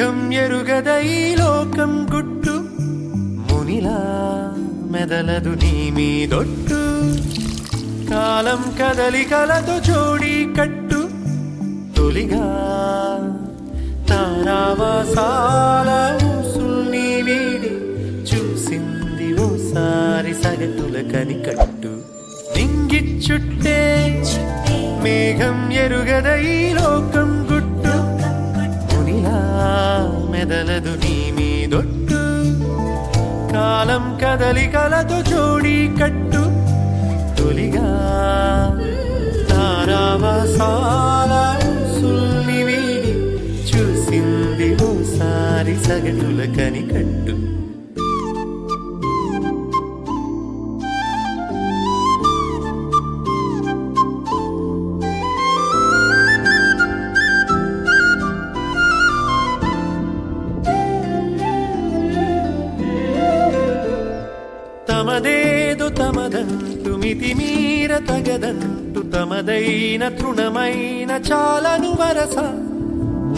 మేఘం ఎరుగద ఈ లోకం గుట్టు మునిలా మెదలదు నీ మీదొట్టు కాలం కదలికలతో జోడి కట్టు తొలిగా తారావాసాల ఊసుల్ని వీడి చూసింది ఓసారి సగటుల కనికట్టు నింగిచ్చుట్టే మేఘం ఎరుగద ఈ లోకం గుట్టు మునిలా మెదలదు నీ మీదొట్టు కాలం కదలికలతో జోడి కట్టు తొలిగా తారావాసాల ఊసుల్ని వీడి చూసింది ఓసారి సగటుల కనికట్టు తమదేదు తమదంటు మితి మీర తగదంటు తమదైన తృణమైన చాలను వరస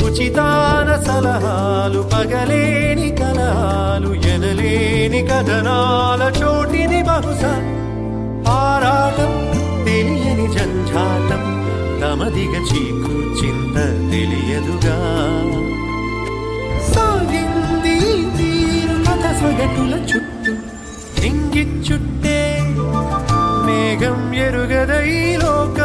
ఉచితాన సలహాలు పగలేని కలహాలు ఎనలేని కథనాల చోటిని బహుశా ఆరాటం తెలియని జంఝాటం తమదిగ చీకు చింత తెలియదుగా సాగింది తీరు కథ సగటుల చుట్టూ నింగిచ్చుట్టే మేఘం ఎరుగద ఈ లోక